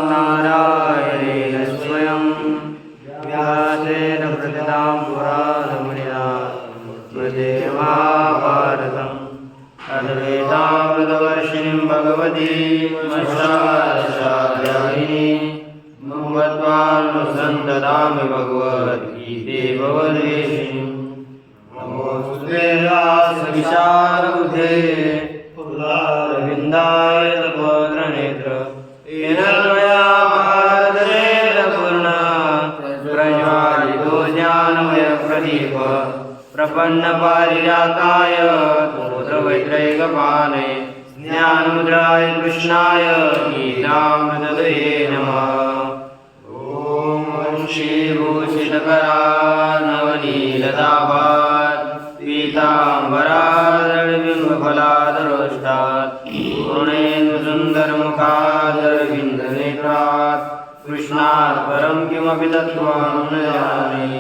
नारायणेन स्वयं व्यासेन प्रतिदां पुराणमुनिना मध्ये महाभारतम् अद्वैतामृतवर्षिणीं भगवतीं शारदायिनीं भगवत्पादसंददामि भगवद्गीते भवद्वेषिणीं नमोऽस्तुते व्यासविशालबुद्धे पुल्लारविन्दाय तपोत्रनेत्र येन त्वया भारतरेण पूर्णः प्रज्वालितो ज्ञानमयप्रदीप प्रपन्नपारिजाताय तोत्रवैत्रैकपाणे ज्ञानमुद्राय कृष्णाय गीतामृतये नमः। ॐ श्रीभूषितकरानवनीलदाभात् पीताम्बरादरबिम्बफलादरोष्टात् पूर्णेन्दुसुन्दरमुखादरविन्दनेत्रात् कृष्णात् परं किमपि तत्त्वं न जाने।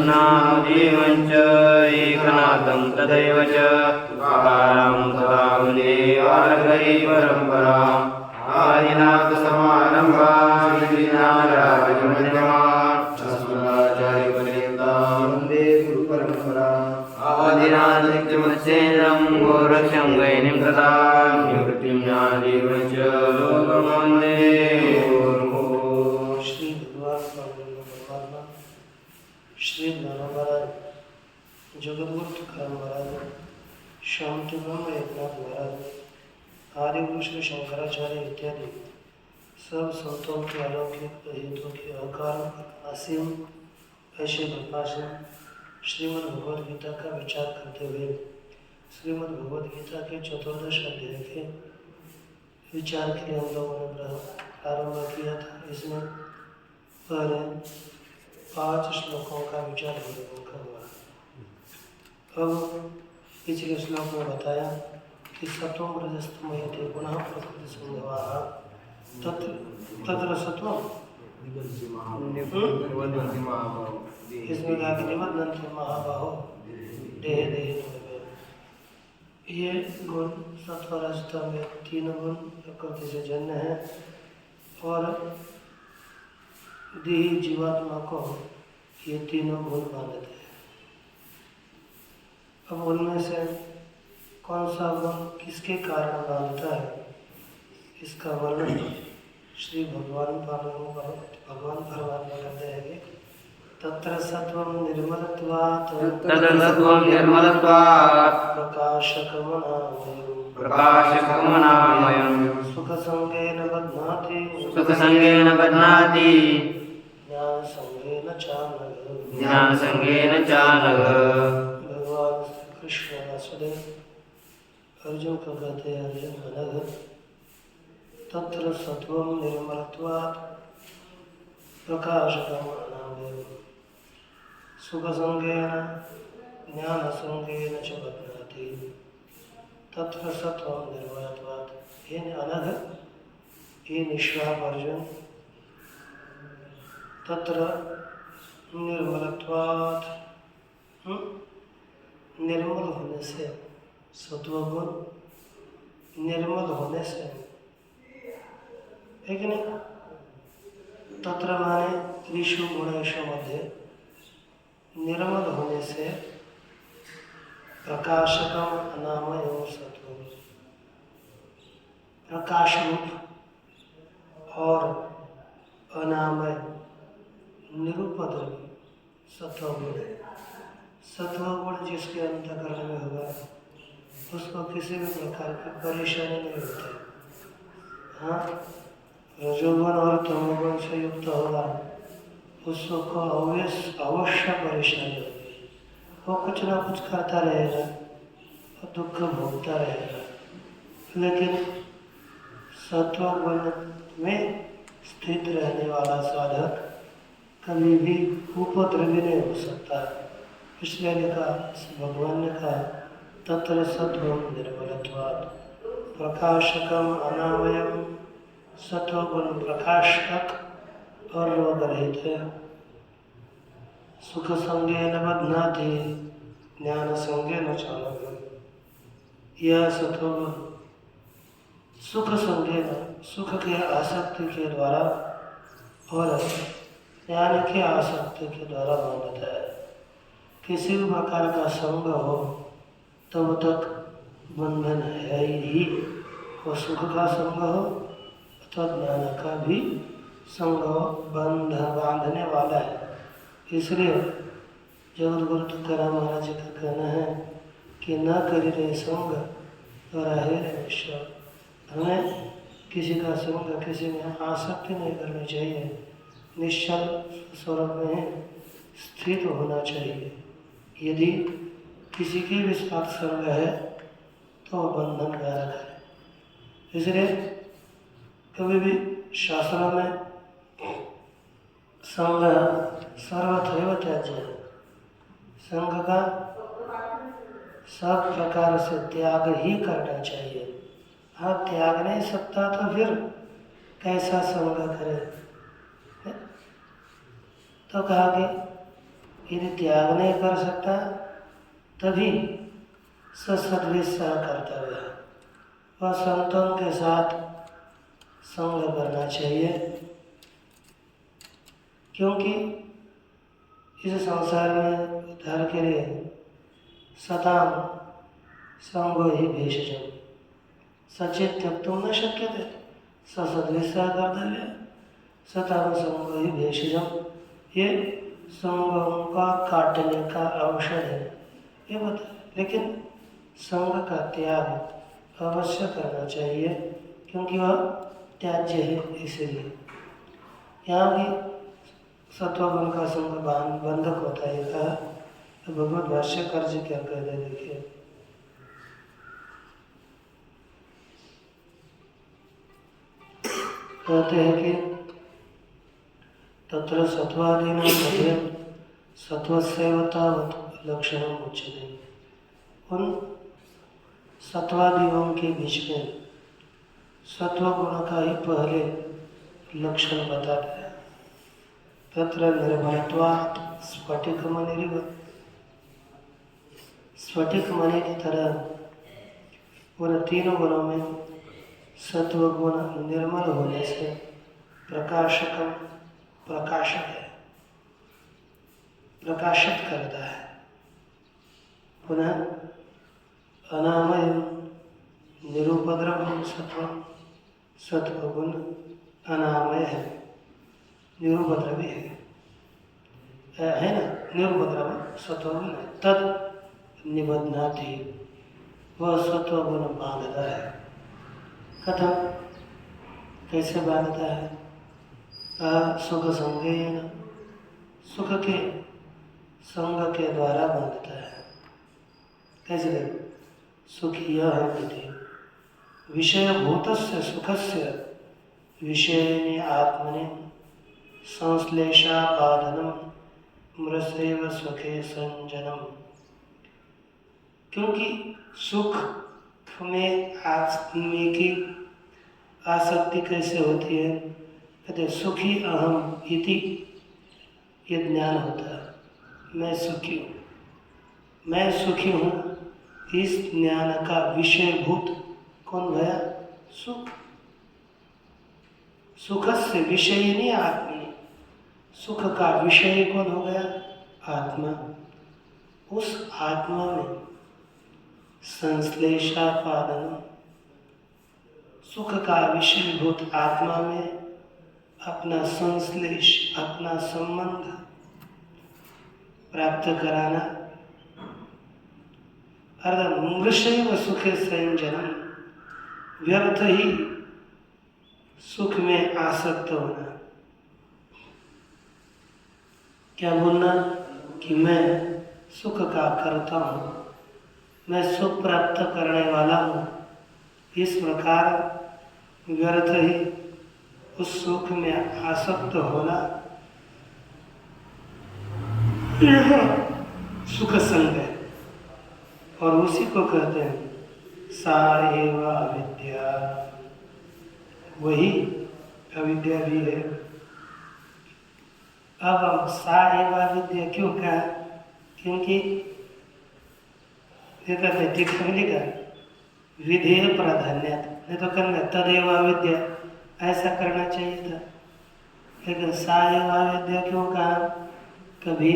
नामदेवं च एकनाथं तथैव च तुकारां तथा वन्दे वारकरी परम्पराम् आदिनाथसमारम्भां श्रीनारायणमध्यमाम् अस्मदाचार्यपर्यन्तां वन्दे गुरुपरम्पराम् आदिनाथनित्यमच्चेन्द्रं गोरक्षं गयनिं प्रदां निवृत्तिं ज्ञानदेवं च लोकं वन्दे श्री नाना महाराज, जगद्गुरु तुकाराम महाराज, शांति ब्रह्म एकनाथ महाराज, आदि गुरु श्री शंकराचार्य इत्यादि सब संतों के अलौकिक हितों के अकाल असीम ऐसे प्रकाशन श्रीमद् भगवद गीता का विचार करते हुए श्रीमद् भगवद गीता के 14 अध्याय के विचार के लिए हम लोगों ने प्रारंभ किया था। इसमें पहले 5 श्लोकों का विचार हुआ। अब पिछले श्लोक में बताया कि सत्वं रजस्तम यते गुणः प्रकृति संभवाः तत्र सत्वं इसमें कहा कि निबध्नन्ति महाबाहो देहे देहे। ये गुण सत्व रजतम में 3 गुण प्रकृति से जन्य है और देही जीवात्मा को ये 3 गुण बांधते हैं। अब उनमें से कौन सा गुण किसके कारण बांधता है इसका वर्णन श्री भगवान परमात्मा करते हैं कि तत्र सत्वं निर्मलत्वात् प्रकाशकमनामयं सुखसंगेन बध्नाति ज्ञानसंगेन चानघ। भगवान कृष्ण वासुदेव अर्जुन को कहते हैं, अर्जुन अनघ तत्र सत्वं निर्मलत्वात् प्रकाशकम् अनामयं सुखसंगेन ज्ञानसंगेन च बध्नाति तत्र सत्वं निर्मलत्वात्। हे अनघ, हे निष्पाप अर्जुन, तत्र निर्मलत्वात् निर्मल होने से सत्वगुण निर्मल होने से है कि नहीं। तत्र माने त्रिषु गुणेषु मध्ये निर्मल होने से प्रकाशकम अनामयं सत्वं प्रकाश रूप और अनामय निरुपद्रवी सत्वगुण। सत्वगुण जिसके अंतःकरण में होगा उसको किसी भी प्रकार की परेशानी नहीं होती। हाँ, रजोगुण और तमोगुण से युक्त होगा उसको अवश्य परेशानी होगी। वो कुछ ना कुछ करता रहेगा और दुख भोगता रहेगा, लेकिन सत्वगुण में स्थित रहने वाला साधक कभी भी उपद्रवी नहीं हो सकता। इसलिए लिखा, भगवान ने कहा तत्र सत्वं निर्मलत्वात् प्रकाशकम अनामयम। सत्वगुण प्रकाशक और रोग रहित है। सुख संगेन बध्नाति ज्ञान संगेन चालक। यह सत्वगुण सुख संकेत सुख के आसक्ति के द्वारा और ज्ञान की आसक्ति के द्वारा बांधता है। किसी भी प्रकार का संग हो तब तक बंधन है ही, वो सुख का संग हो अथवा ज्ञान का भी संग हो, बांधने वाला है। इसलिए जगत गुरु तुकाराम महाराज जी का कहना है कि न करी रे संग राहे रे ईश्वर। हमें किसी का संग, किसी में आसक्ति नहीं करनी चाहिए, निश्चल स्वरूप में स्थित होना चाहिए। यदि किसी के भी साथ संग है तो बंधन कारक है। इसलिए कभी भी शास्त्रों में संग सर्वथैव त्याज्य, संग का सब प्रकार से त्याग ही करना चाहिए। हाँ, त्याग नहीं सकता तो फिर कैसा संग करे? तो कहा कि यदि त्याग नहीं कर सकता तभी सद्विषय कर्तव्य, वह संतों के साथ संग करना चाहिए। क्योंकि इस संसार में उद्धार के लिए सताम संगो ही भेषजम सचेत त्यक्तुम न शक्यते सद्विषय कर्तव्य सताम संगो ही भेषजम। ये संगों का काटने का अवसर है, ये बता। लेकिन संग का त्याग अवश्य करना चाहिए क्योंकि वह त्याज्य है। इसलिए यहाँ भी सत्वगुण का संग बंधक होता है कहा। तो भगवत भाष्यकार जी क्या कहते हैं देखिए, कहते हैं कि तत्र सत्वादीनां मध्ये सत्वस्यैव तावत् लक्षणम् उच्यते। उन सत्वादियों के बीच में सत्व गुण का ही पहले लक्षण बताते हैं। तत्र निर्मलत्वात् स्फटिकमणिरिव, स्फटिक मणि की तरह उन तीनों गुणों में सत्व गुण निर्मल होने से प्रकाशक है, प्रकाशित करता है। पुनः अनामय निरुपद्रव सत्व गुण अनामय है, निरुपद्रवी है ना, निरुपद्रव सत्व गुण है। तद निबध्नाति, वह सत्व गुण बांधता है। कथम, कैसे बांधता है? सुख संगेन, सुख के संग के द्वारा बांधता है। कैसे देखो, सुखी यह विषयभूतस्य सुखस्य विषयिनी आत्मनि संश्लेषापादनम मृषैव सुखे संजनम। क्योंकि सुख में आत्मे की आसक्ति कैसे होती है? कहते सुखी अहम इति, ये ज्ञान होता है, मैं सुखी हूँ, मैं सुखी हूँ। इस ज्ञान का विषयभूत कौन भया? सुख। सुखस्य विषयिनी आत्मी, सुख का विषय कौन हो गया? आत्मा। उस आत्मा में संश्लेषापादन, सुख का विषयभूत आत्मा में अपना संश्लेष, अपना संबंध प्राप्त कराना। अर्थात मृषैव सुखे संजनम, व्यर्थ ही सुख में आसक्त होना। क्या बोलना कि मैं सुख का करता हूँ, मैं सुख प्राप्त करने वाला हूँ। इस प्रकार व्यर्थ ही उस सुख में आसक्त होना, यह सुख संग है। और उसी को कहते हैं सा एव अविद्या, वही अविद्या भी है। अब सा एव अविद्या क्यों कहा? क्योंकि ये कहते टीका में लिखा विधेय प्राधान्य, नहीं तो करना तदेव अविद्या ऐसा करना चाहिए था, लेकिन सा एव अविद्या क्यों कहा? कभी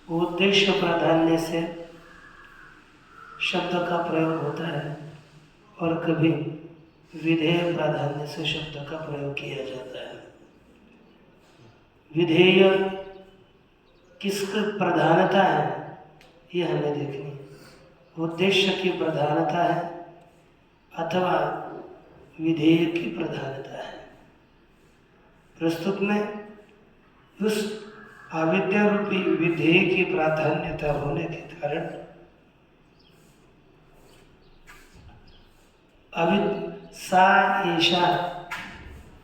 उद्देश्य प्राधान्य से शब्द का प्रयोग होता है और कभी विधेय प्राधान्य से शब्द का प्रयोग किया जाता है। विधेय किसकी प्रधानता है ये हमें देखनी है, उद्देश्य की प्रधानता है अथवा विधेय की प्रधानता है। प्रस्तुत में उस अविद्या रूपी विधेय की प्राधान्यता होने के कारण सा ईशा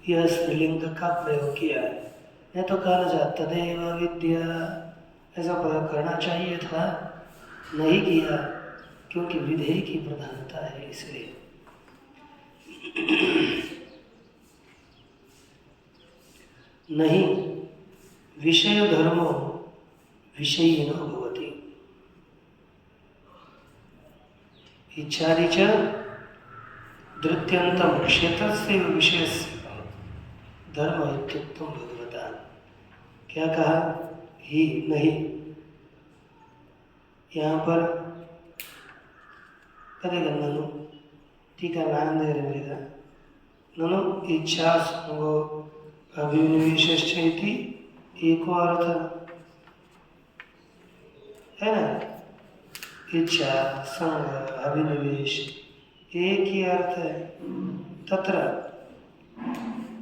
यह स्त्रीलिंग का प्रयोग किया है, नहीं तो कहा जाता तदेव विद्या ऐसा प्रयोग करना चाहिए था, नहीं किया क्योंकि विधेय की प्रधानता है इसलिए। नहीं विषय धर्मो विषयिनो भवति इच्छादि च धृत्यंतम क्षेत्रस्य विषयस्य धर्म इत्युक्तम भगवता। क्या कहा? ही नहीं, यहाँ पर करेगा ननु, टीका में आनंद रहेगा ननु इच्छा संगो अभिनिवेश एको अर्थ है ना, इच्छा संग अभिनिवेश एक ही अर्थ है। तत्र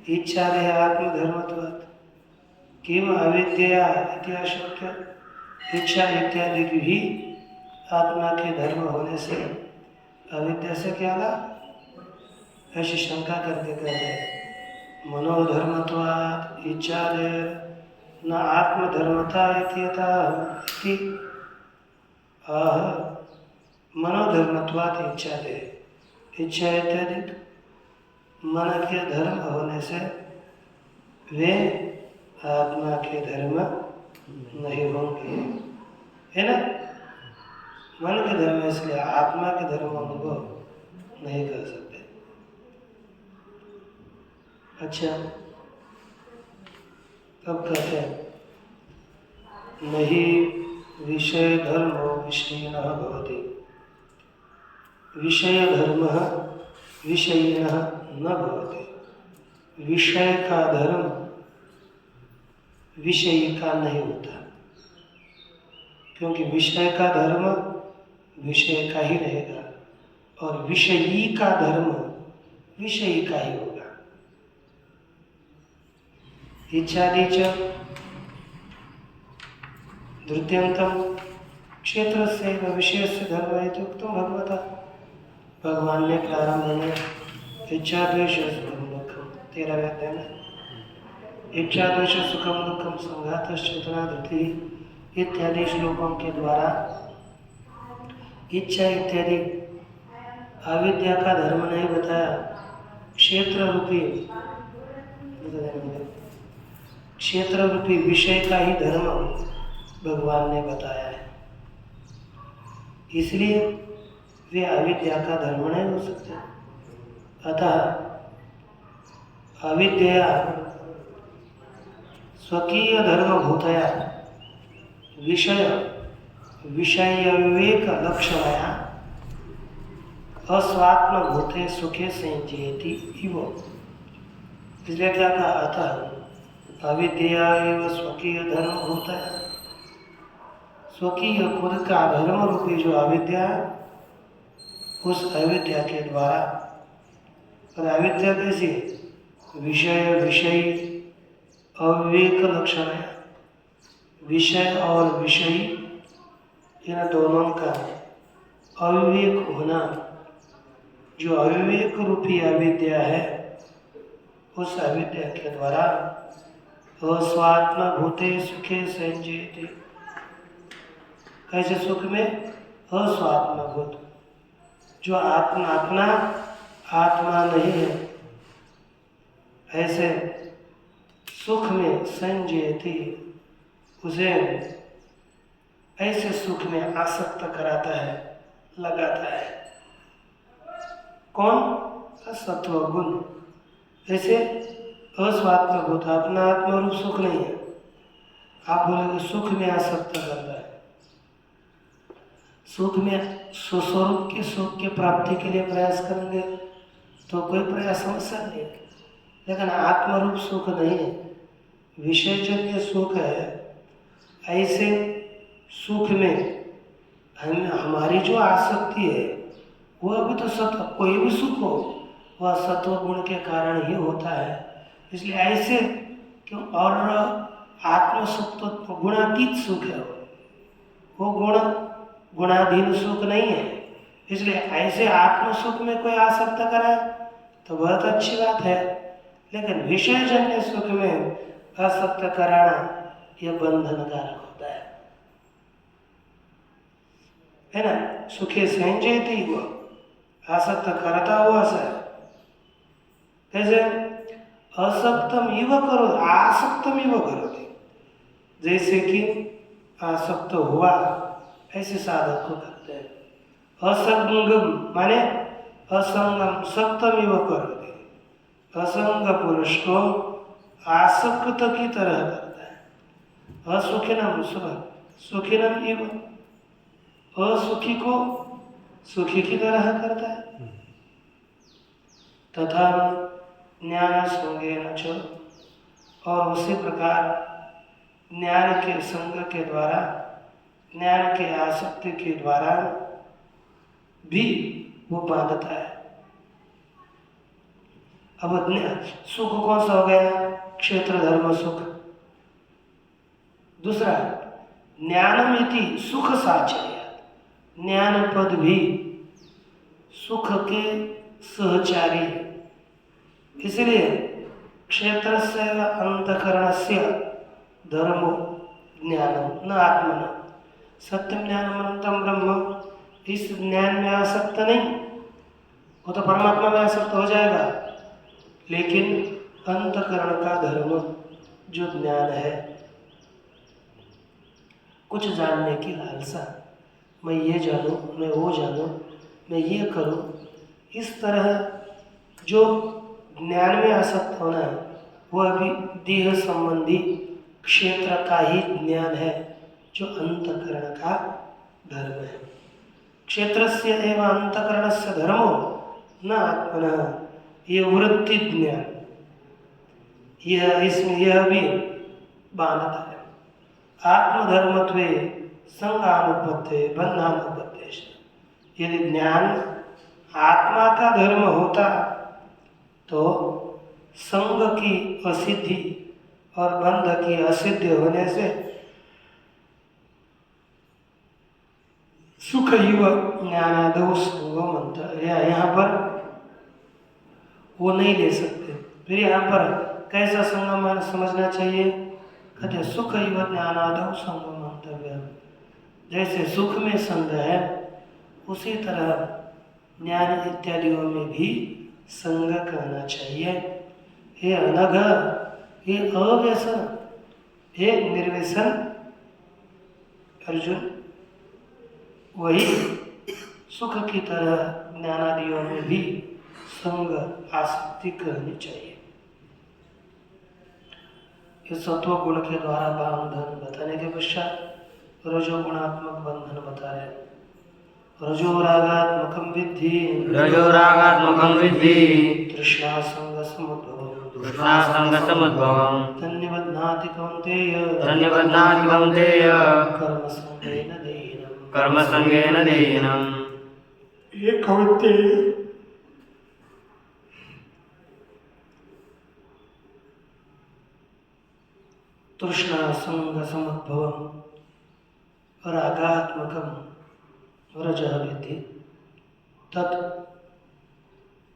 इच्छा देह आत्मधर्मत्वात् किम अविद्या इत्याशक्य, इच्छा इत्यादि की भी आत्मा के धर्म होने से अविद्या से क्या लाभ? ऐसी शंका करके कहते मनोधर्मत्वात् इच्छा देह न आत्मधर्मता इति आह मनोधर्मत्वात् इच्छा देह, इच्छा इत्यादि मन के धर्म होने से वे आत्मा के धर्म नहीं होंगे, है ना। मन के धर्म इसलिए आत्मा के धर्म अनुभव नहीं कर सकते। अच्छा, कब कहते हैं नहीं विषय धर्मो विषयिणः भवति, विषय धर्म विषयिणः न भवति। विषय का धर्म विषय का नहीं होता, क्योंकि विषय का धर्म विषय का ही रहेगा और विषयी का धर्म विषयी का ही होगा। इच्छादि च धृत्यंतम क्षेत्रस्य विषयस्य धर्म इत्युक्तो भगवता। भगवान ने प्रारंभ में इच्छा द्वेष सुखम दुखम 13वें अध्याय में इच्छा द्वेष सुखम दुखम संघातश्चेतना धृति इत्यादि श्लोकों के द्वारा इच्छा इत्यादि अविद्या का धर्म नहीं बताया, क्षेत्र रूपी विषय का ही धर्म भगवान ने बताया है। इसलिए वे अविद्या का धर्म नहीं हो सकते। अतः अविद्या स्वकीय धर्म भूतया विषय विवेक लक्षणया अस्वात्म भूते सुखे संजयति इव। इसलिए क्या कहा? अतः अविद्या एवं स्वकीय धर्म भूतया, स्वकीय खुद का धर्म रूपी जो अविद्या, उस अविद्या के द्वारा, और अविद्या कैसी? विषय विषयी अविवेक लक्षण है। विषय और विषयी इन दोनों का अविवेक होना, जो अविवेक रूपी अविद्या है, उस अविद्या के द्वारा अस्वात्म भूते सुखे संजयति। कैसे सुख में? अस्वात्म भूत, जो अपना आत्मा नहीं है, ऐसे सुख में संजयति, उसे ऐसे सुख में आसक्त कराता है, लगाता है। कौन? सत्व गुण। ऐसे अस्वात्मभूत अपना आत्मरूप सुख नहीं है। आप बोलेंगे सुख में आसक्त करता है। सुख में स्वस्वरूप के सुख की प्राप्ति के लिए प्रयास करेंगे तो कोई प्रयास समस्या नहीं है, लेकिन आत्मरूप सुख नहीं है, विषयजन्य सुख है। ऐसे सुख में हमारी जो आसक्ति है वो अभी तो सत्व, कोई भी सुख हो वह सत्व गुण के कारण ही होता है। इसलिए ऐसे क्यों? और आत्मसुख तो गुणातीत सुख है, वो गुणाधीन सुख नहीं है। इसलिए ऐसे आत्मसुख में कोई आसक्त करे तो बहुत अच्छी बात है, लेकिन विषयजन्य सुख में आसक्त कराना यह बंधनकारक होता है ना। सुखे संजयती हुआ आसक्त करता हुआ सा कैसे? असक्तम इव करो, आसक्तम इव करो, जैसे कि आसक्त हुआ ऐसे साधक को करते हैं। असंगम माने असंगम, सक्तम इव करो, असंग पुरुष को आसक्त की तरह करता है। असुखिनम सुखिनम इव, असुखी को सुखी की तरह करता है। तथा ज्ञान संगेन च, और उसी प्रकार ज्ञान के संग के द्वारा, ज्ञान के आसक्ति के द्वारा भी वो बांधता है। अब सुख कौन सा हो गया? क्षेत्र धर्म सुख। दूसरा ज्ञानमिति सुख साचर्य, ज्ञान पद भी सुख के सहचारी है। इसलिए क्षेत्र से अंतकरण से धर्मो ज्ञानम न आत्मन सत्यम ज्ञानम अनंतम ब्रह्म। इस ज्ञान में आसक्त नहीं, वो तो परमात्मा में आसक्त हो जाएगा, लेकिन अंतकरण का धर्म जो ज्ञान है, कुछ जानने की लालसा, मैं ये जानूं, मैं वो जानूं, मैं ये करूं, इस तरह जो ज्ञान में आसक्त होना है वो अभी देह संबंधी क्षेत्र का ही ज्ञान है, जो अंतकरण का धर्म है। क्षेत्रस्य एवं अंतकरणस्य धर्मो न आत्मनः, ये वृत्ति ज्ञान, यह इसमें यह भी बांधता है। आत्मधर्मत्वे संगानुपत्ते बंधानुपत्ते। यदि ज्ञान आत्मा का धर्म होता तो संग की असिद्धि और बंध की असिद्धि होने से सुख युव ज्ञानादो संगो मंत्र, यहाँ पर वो नहीं ले सकते। फिर यहाँ पर कैसा संगम समझना चाहिए? कहते सुख युव ज्ञानादो संगो मंतव्य। जैसे सुख में संग है उसी तरह ज्ञान इत्यादियों में भी संग करना चाहिए। हे अनघ, हे अव्यसन, हे निर्व्यसन अर्जुन, वही सुख की तरह ज्ञानादियों में भी संग आसक्ति करनी चाहिए। इस सत्व गुण के द्वारा बंधन बताने के पश्चात रजोगुणात्मक बंधन बता रहे। रजोरागात्मकं विद्धि, रजोरागात्मकं विद्धि, तृष्णा संग समुद्भवम्, तृष्णा संग समुद्भवम्, तन्निबध्नाति कौन्तेय, तन्निबध्नाति कौन्तेय, कर्म संगेन देहिनम्, कर्म संगेन देहिनम्। ये कौन्तेय तृष्णा संग समुद्भवम् रागात्मकं रजः विद्धि तत्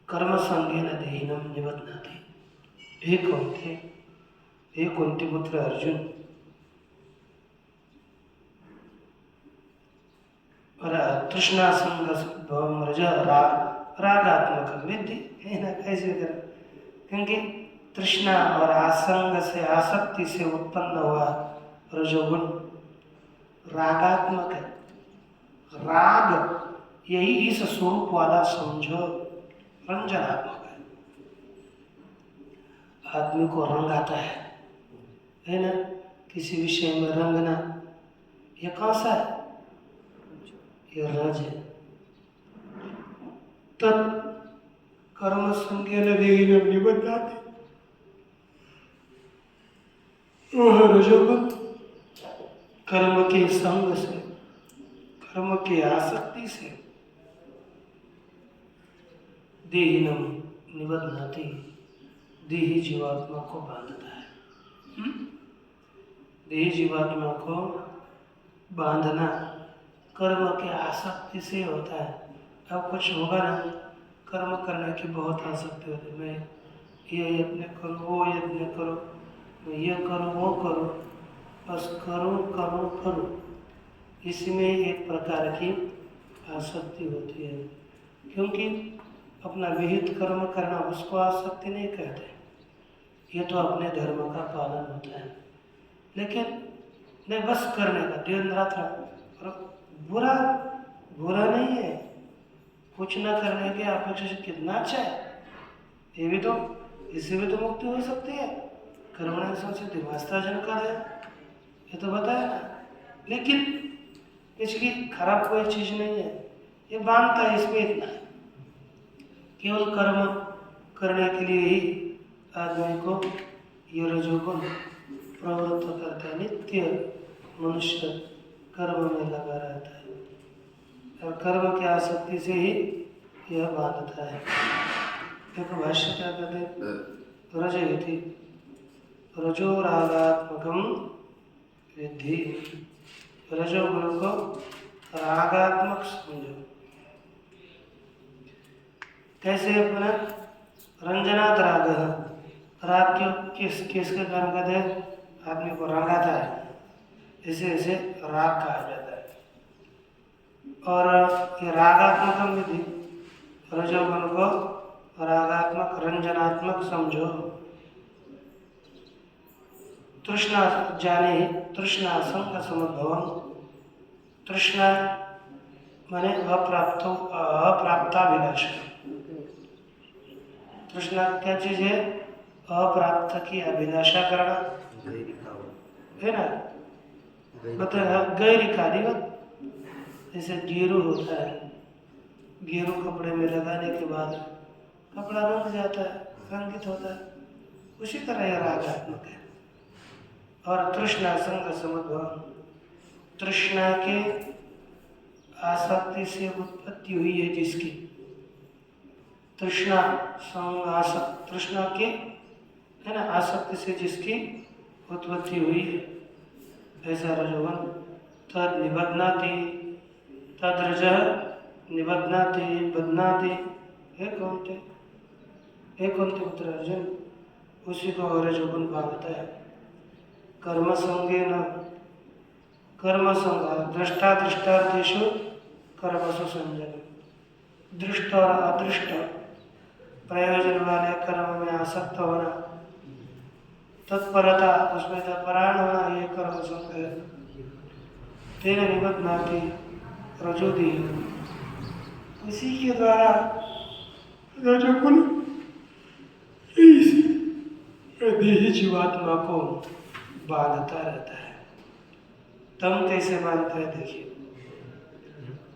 कर्म संगेन देहिनम् निबध्नाति। हे कौन्तेय, हे कुंती पुत्र अर्जुन, तृष्णा संग समुद्भवम् रजः रागात्मकं विद्धि। है ना, कैसे करें? क्योंकि तृष्णा और आसंग से, आसक्ति से उत्पन्न हुआ रजोगुण रागात्मक है। राग यही इस स्वरूप वाला समझो रंजनात्मक है। आदमी को रंग आता है ना, किसी विषय में रंगना, ये कौन सा है? ये रज है। तत् कर्म संज्ञेन देहिनम निबध्नाति, वह रजोगुण कर्म के संग से, कर्म की आसक्ति से देहिनम निबध्नाति, देही जीवात्मा को बांधता है। देही जीवात्मा को बांधना कर्म के आसक्ति से होता है। अब कुछ होगा ना, कर्म करने की बहुत आसक्ति होती है, मैं ये यत्न करूँ, वो यत्न करूँ, मैं ये करूँ, वो करूँ, बस करूँ करूँ करूँ, इसमें एक प्रकार की आसक्ति होती है। क्योंकि अपना विहित कर्म करना उसको आसक्ति नहीं कहते, ये तो अपने धर्म का पालन होता है। लेकिन नहीं, बस करने का दिन रात, और बुरा बुरा नहीं है, कुछ न करने की अपेक्षा से कितना अच्छा है। ये भी तो, इससे भी तो मुक्ति हो सकती है। कर्मण संसिद्धि वास्ताजन कर है, ये तो बताया ना। लेकिन इसकी खराब कोई चीज नहीं है, ये बांधता है, इसमें इतना है, केवल कर्म करने के लिए ही आदमी को ये रजोगुण प्रवृत्त करता है। नित्य मनुष्य कर्म में लगा रहता है और कर्म की आसक्ति से ही यह बांधता है। देखो भाष्य क्या कहते हैं, रजयति रजो रागात्मकम विद्धि, रजोगुण को रागात्मक समझो। कैसे अपना रंजनात् राग, राग क्यों किसके कारण कहते हैं? आदमी को रंगाता है, इसे इसे राग कहा जाता है। और ये रागात्मक विधि, रजोगुण को रागात्मक रंजनात्मक समझो। तृष्णा जाने, तृष्णा संग समुद्भवम, तृष्णा माने अप्राप्ताभिलाष। तृष्णा क्या चीज है? अप्राप्त की अभिलाषा करना है ना, मतलब गैरिकादिवत। जैसे गेरू होता है, गेरू कपड़े में लगाने के बाद कपड़ा रंग जाता है, रंगित होता है, उसी तरह यह रागात्मक है। और तृष्णा संग समुद्भवम, तृष्णा के आसक्ति से उत्पत्ति हुई है जिसकी, तृष्णा संग आसक्त, तृष्णा के है ना आसक्ति से जिसकी उत्पत्ति हुई है, ऐसा रजोगुण तद निबध्नाति, तद रजः निबध्नाति बध्नाति। एक कौनते पुत्र अर्जुन, उसी को रजोगुण बांधता है। कर्म संगेन, कर्म संग दृष्टा दृष्टार्थेषु कर्मसु संजन, दृष्ट और अदृष्ट प्रयोजन वाले कर्म में आसक्त होना, तत्परता उसमें तत्परायण होना, ये कर्म संग है। तेन निबध्नाति रजोदी, इसी के द्वारा रजोगुण देही जीवात्मा को बांधता रहता है। तम कैसे बांधता है देखिए,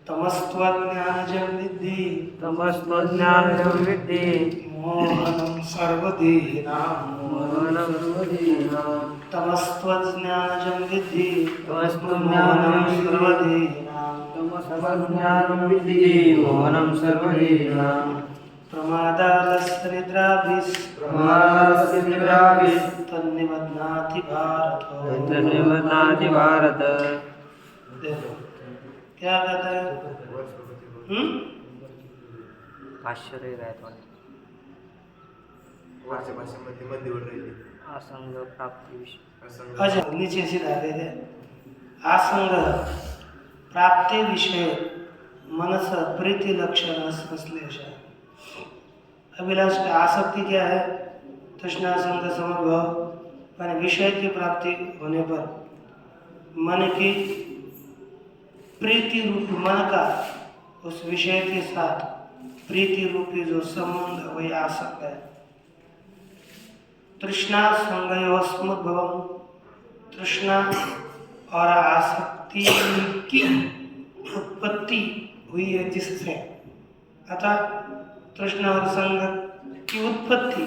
तमस्त्वज्ञानजं विद्धि, तमस्त्वज्ञानजं विद्धि मोहनं सर्वदेहिनां, मोहनं सर्वदेहिनां। तमस्त्वज्ञानजं विद्धि, तमस्त्वज्ञानं सर्वदेहिनां, तमस्त्वज्ञानं विद्धि मोहनं सर्वदेहिनां। प्रमादालस्यनिद्राभिः, प्रमादालस्यनिद्राभिः तन्निबध्नाति भारत, तन्निबध्नाति भारत। देखो क्या कहता है? भाष्य रह रहा है थोड़ा, असंग प्राप्ति विषय। अच्छा नीचे सीधा दे दे, आसंग प्राप्ति विषय मनस प्रीति लक्षण संश्लेष। अभिलाष की आसक्ति क्या है? तृष्णा संग समुद्भव, माने विषय की प्राप्ति होने पर मन की प्रीति रूप मन का उस विषय के साथ प्रीति रूपी जो संबंध वही आसक्त है। तृष्णा संगयो समुद्भवम, तृष्णा और आसक्ति की उत्पत्ति हुई है जिससे, अतः तृष्णा और संग की उत्पत्ति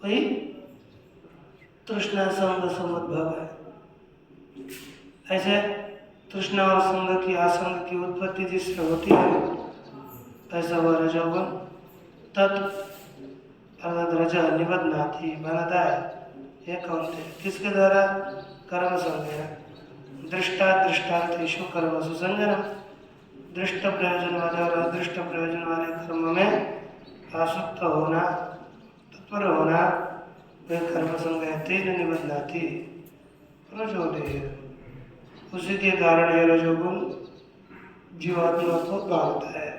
वही तृष्णा संग समुद्भव है। ऐसे तृष्णा और संग की आसंग की उत्पत्ति जिससे होती है, ऐसा वह रजोगुण तत् रज निबध्नाति बनता है। यह कौनते किसके द्वारा? कर्म संज्ञा दृष्टा दृष्टार्थेषु कर्मसु संजनम, दृष्ट प्रयोजन वाले और अदृष्ट प्रयोजन वाले कर्म में आसक्त होना, तत्पर होना, वह कर्म संज्ञा तेन निबध्नाति रजोदय। उसी के कारण यह रजोगुण जीवात्मा को बांधता है।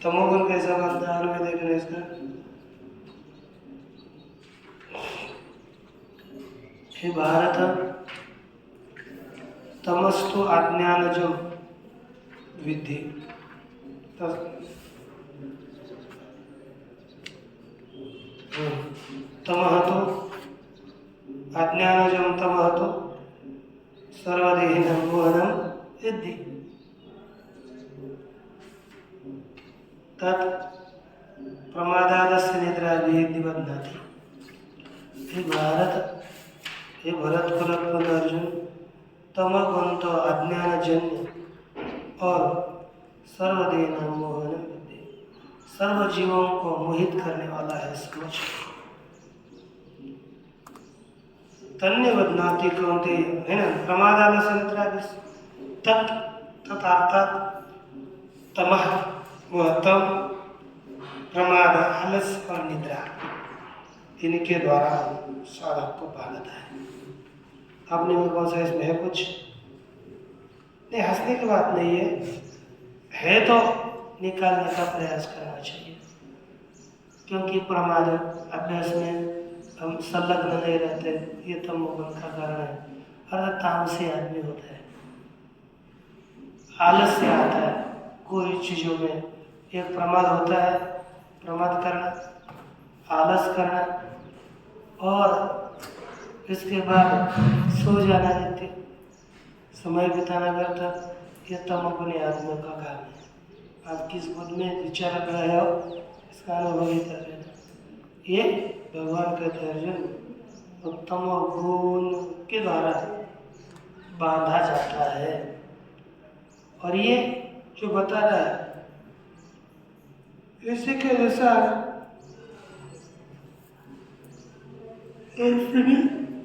तमोगुण कैसा बांधता है हमें देखना इसका। हे भारत, तमस्तु अज्ञानजम विद्धि। तमः तो अज्ञानजम, तमः तो सर्वदेहिनं मोहनं विद्धि। तत् प्रमादादस्य निद्राभिः निबध्नाति। हे भारत, हे भरत कुल अर्जुन, तमोगुण तो अज्ञानजन्य और सर्वदेहिनं मोहनं विद्धि, सर्व जीवों को मोहित करने वाला है, समझ। तन्निबध्नाति कौन्तेय, है ना, प्रमादालस्य निद्राभिः। तथार्थात तमः वह तम, प्रमाद आलस्य और निद्रा, इनके द्वारा साधक को बांधता है। आपने में कौन सा इसमें है कुछ नहीं? हंसने की बात नहीं है तो निकालने का प्रयास करना चाहिए, क्योंकि प्रमाद अभ्यास में हम संलग्न नहीं रहते, ये तमोगुण का कारण है। अर्थात तामसी आदमी होता है, आलस्य आता है कोई चीज़ों में। एक प्रमाद होता है, प्रमाद करना, आलस करना, और इसके बाद सो जाना, नित्य समय बिताना करता, यह तमोगुणी आदमियों का काम है। आप किस बुद्ध में विचार कर रहे हो, इसका अनुभव ही कर लेना। ये भगवान कहते हैं अर्जुन, तमोगुण के द्वारा बांधा जाता है। और ये जो बता रहा है, इसी के अनुसार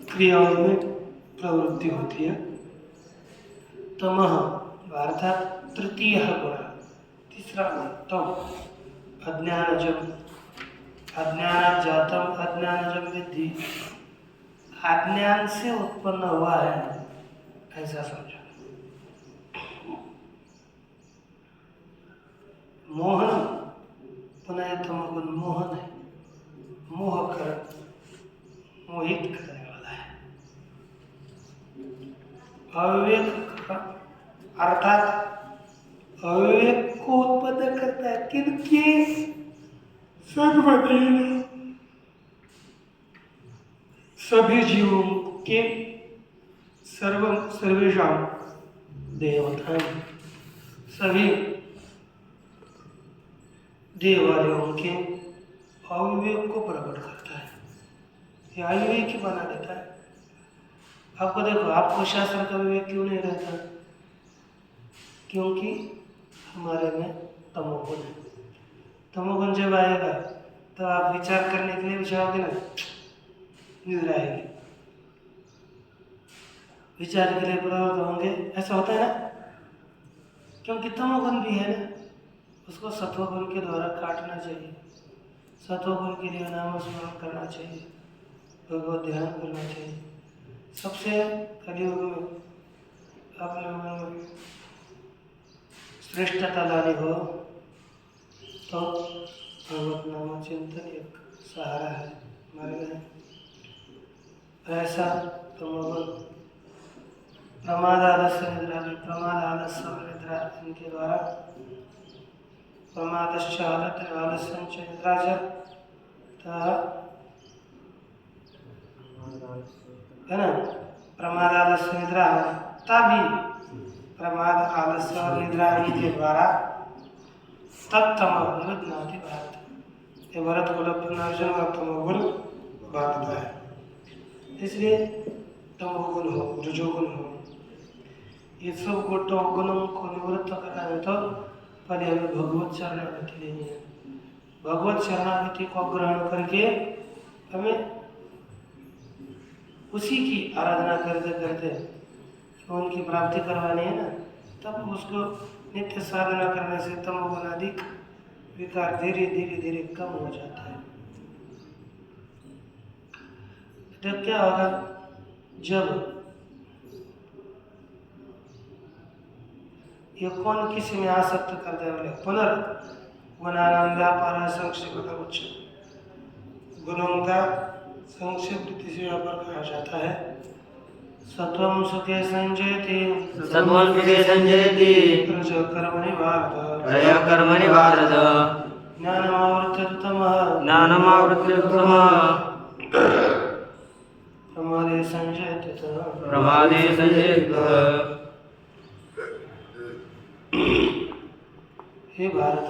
क्रियाओं में प्रवृत्ति होती है। तमः अर्थात तृतीय गुण, तीसरा गुण तम, अज्ञानजम, अज्ञान जातम अज्ञानजम विद्धि, अज्ञान से उत्पन्न हुआ है, ऐसा समझो। मोहन, पुनः तमोगुण मोहन है, मोह कर, मोहित करने वाला है। अविवेक अर्थात अविवेक को उत्पन्न करता है। किनके? सर्वदेहिन, सभी जीवों के, सर्वेषां देवतां, सभी देव वालों के अविवेक को प्रकट करता है। यह अविवेक ही बना देता है। आपको देखो, आपको शास्त्र का विवेक क्यों नहीं रहता? क्योंकि हमारे में तमोगुण है। तमोगुण जब आएगा तो आप विचार करने के लिए विचारोगे ना, निद्रा आएगी, विचार के लिए प्रवृत्त होंगे, ऐसा होता है ना, क्योंकि तमोगुण भी है ना, उसको सत्वगुण के द्वारा काटना चाहिए। सत्वगुण के लिए नाम स्मरण करना चाहिए, भगवत ध्यान करना चाहिए। सबसे कलियुग में अपने मन में श्रेष्ठता लानी हो तो भगवत नाम चिंतन एक सहारा है हमारे लिए। ऐसा तमोगुण प्रमाद आलस्य निद्रा, प्रमाद आलस्य और निद्रा, इनके द्वारा प्रमादश्च आलस्यञ्च निद्रा च है ना। प्रमाद आलस्य निद्रा तभी प्रमाद आलस्य और निद्रा के द्वारा तत्तम निरुद्धनाति भारत। ये भरत को अर्जुन का तमोगुण बांधता है। इसलिए तमोगुण हो रजोगुण हो, ये सब गुणों को निवृत्त करना है तो पहले हमें भगवत शरणागति लेनी है। भगवत शरणागति को ग्रहण करके हमें उसी की आराधना करते करते उनकी प्राप्ति करवानी है ना, तब उसको नित्य साधना करने से तमोगुण अधिक विकार धीरे धीरे धीरे कम हो जाता है। तो क्या होगा, जब ये कौन किसी में आसक्त करते हैं, पुनर्गुणानां व्यापार संक्षिप्त उच्च, गुणों का संक्षिप्त इसी व्यापार कहा जाता है। सत्वं सुखे संजयति सत्वं सुखे संजयति रजः कर्मणि भारत रजः कर्मणि भारत ज्ञानमावृत्य तमः ज्ञानमावृत्य तमः प्रमादे संजयति प्रमादे संजयति। हे भारत,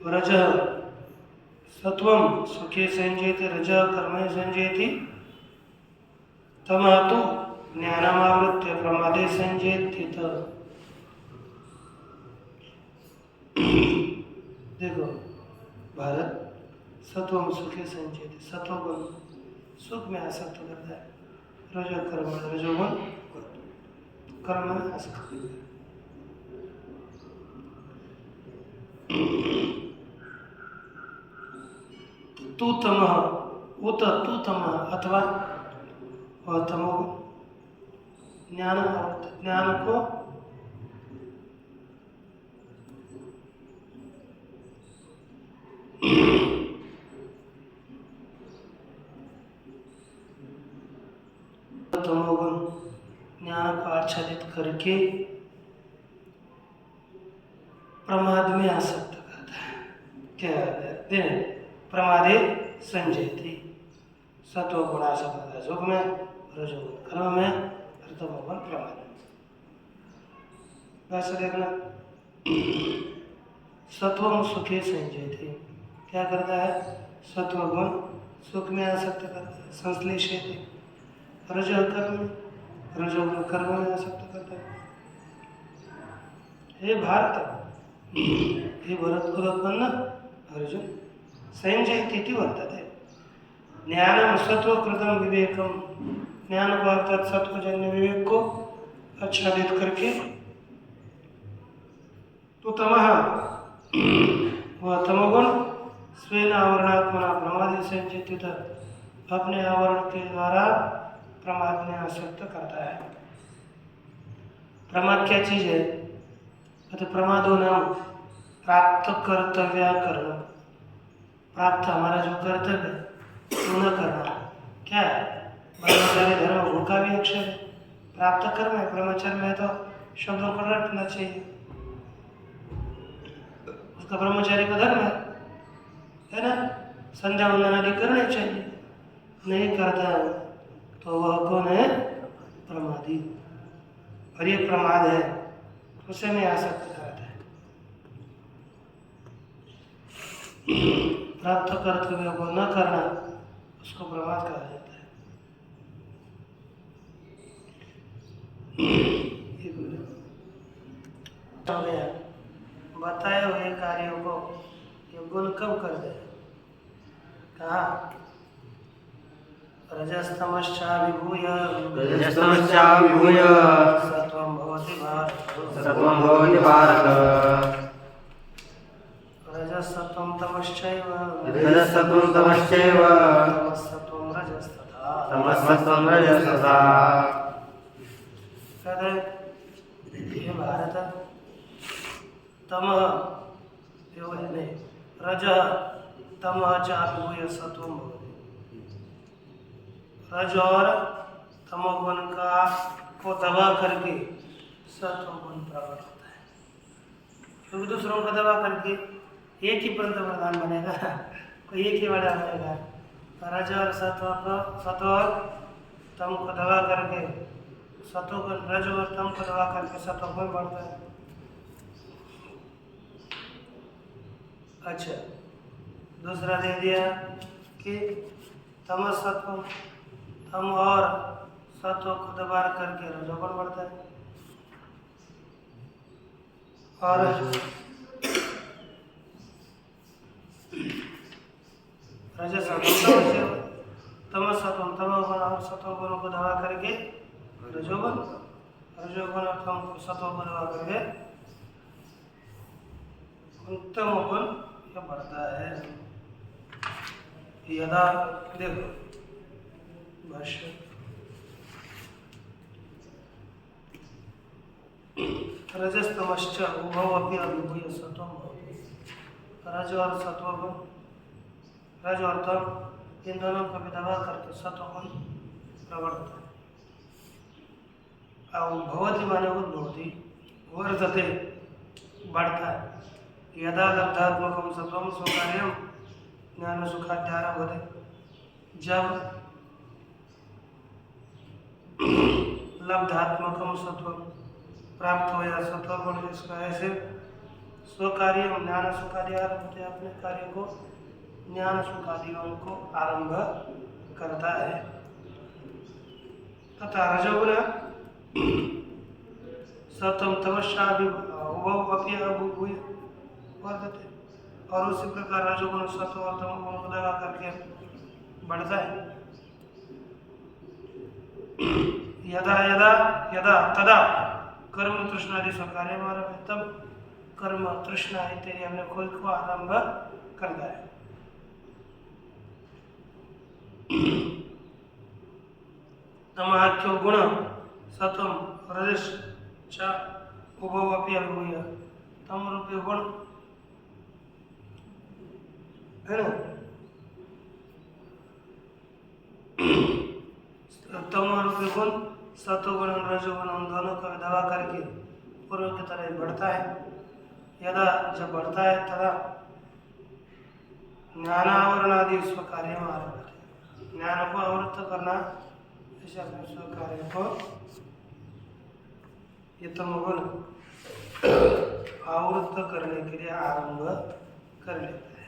रजः सत्वं सुखे संजयति रजः कर्मणि संजयति तमः तु ज्ञानमावृत्य प्रमादे संजयति। देखो भारत, सत्वं सुखे संजयति, सत्वगुण सुख में आसक्त करता है, रजो कर्म रजोगुण कर्म में आसक्त करता है। तू तमः उत तू तमः अथवा वह तमोगुण ज्ञान को तमोगुण ज्ञान को आच्छादित करके प्रमाद में आसक्त करता है। क्या कहते हैं, प्रमादे संजयति, सत्वगुण आसक्त करता है सुख में, रजोगुण कर्म में, और तमोगुण प्रमाद में। वैसे देखना, सत्वं सुखे संजयति क्या करता है, सत्वगुण सुख में आसक्त करता है, संश्लेषयति। रजः कर्म रजोगुण कर्म में आसक्त करता है। हे भारत, हे भरत कुलोत्पन्न अर्जुन, संजयति वर्तते ज्ञानम सत्वकृतम विवेकम, ज्ञान को अर्थात सत्वजन्य विवेक को आच्छादित करके तो तमः वह तमोगुण स्वेन आवरणात्मना प्रमादे संजयति, अपने आवरण के द्वारा प्रमाद में आसक्त करता है। प्रमाद क्या चीज है, तो प्रमादो नाम प्राप्त कर्तव्य कर्म, प्राप्त हमारा जो कर्तव्य है वो न करना। क्या है, ब्रह्मचार्य धर्म भूखा भी अक्षर है, प्राप्त कर्म है। ब्रह्मचर्य में तो शब्दों को रटना चाहिए, उसका ब्रह्मचार्य का धर्म है ना। संध्या वंदन आदि करने चाहिए, नहीं करता है तो वह कौन है, प्रमादी। और ये प्रमाद है, उसे में आसक्त करता है। प्राप्त कर्तव्य को न करना उसको प्रमाद कहा जाता है। बताए हुए कार्यों को ये गुण कब कर दे, कहा रजस्तमश्चाभिभूय सत्वं भवति भारत रजसत्वं तमश्चैव तमसत्वं रजस्तथा। कहते हे भारत, तमः योग है नहीं, रजः तमः चाभिभूय सत्वं भवति। रज और तमोगुण का को दबा करके सत्वगुण प्रकट होता है। क्योंकि दूसरों को दबा करके एक ही पंत प्रधान बनेगा, कोई एक ही बड़ा बनेगा। रज और सत्व और तम को दबा करके सत्व को, रज और तम को दबा करके सत्व में बढ़ता है। अच्छा, दूसरा दे दिया कि तमस सत्व, तम और सत्व को दबा करके रजोगुण बढ़ता है। और रजस तमस सत्व, तमोगुण और सत्वगुण को दबा करके रजोगुण, रजोगुण और तम सत्व को दबा करके तमोगुण यह बढ़ता है। यदा देखो भाष्य, रजस्तमश्च उभौ अपि अभिभूय सत्वं भवति। रज और सत्वगुण, रज और तम इन दोनों को भी दबा करके सत्वगुण प्रवर्तता है। और भवति माने उद्भवति, वर्धते बढ़ता है। यदा लब्धात्मकं सत्वं स्वकार्यं ज्ञान सुखाद्यारभते, जब लब्धात्मकं सत्वं प्राप्त हो या सत्वगुण जिसका ऐसे स्वकार्य ज्ञान सुखाद्यारभते, अपने कार्य को ज्ञान सुखादियों को आरंभ करता है। तथा रजोगुण सत्वं तमश्चापि उभौ अपि अभिभूय वर्धते, और उसी प्रकार रजोगुण सत्व और तमोगुण को दबा करके बढ़ता है। यदा यदा यदा तदा कर्म तृष्णादि स्वकार्य आरंभ, तब कर्म तृष्णा इत्यादि अपने खुद को आरंभ करता है। तमाख्यो गुण सत्वम रजस च उभौ अपि अभिभूय, तम रूपी गुण है ना, तम रूपी गुण सत्वगुण और रजोगुण उन दोनों को दबा करके पूर्व की तरह बढ़ता है। यदा जब बढ़ता है तदा ज्ञानावरणादि स्वकार्य में आरंभ, ज्ञान को आवृत्त करना ऐसा स्वकार्य को ये तमोगुण आवृत्त करने के लिए आरंभ कर लेता है।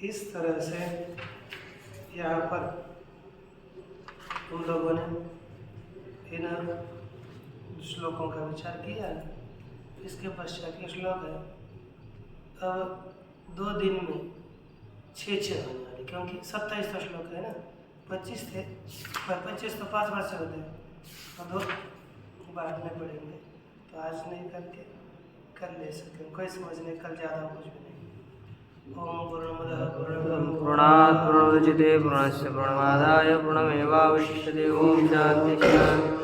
इस तरह से यहाँ पर तुम लोगों ने इन श्लोकों का विचार किया। इसके पश्चात के श्लोक है, अब 2 दिन में 6 होने वाले, क्योंकि 27 तो श्लोक है ना, 25 थे, पर 25 तो 5 बार से होते हैं, तो 2 बाद में पढ़ेंगे। तो आज नहीं करके कल ले सकते, कोई समझने कल ज़्यादा कुछ भी नहीं। ओम पूर्णमदः पूर्णमिदं पूर्णात् पूर्णमुदच्यते पूर्णस्य पूर्णमादाय पूर्णमेवावशिष्यते। ओम शांति शांति।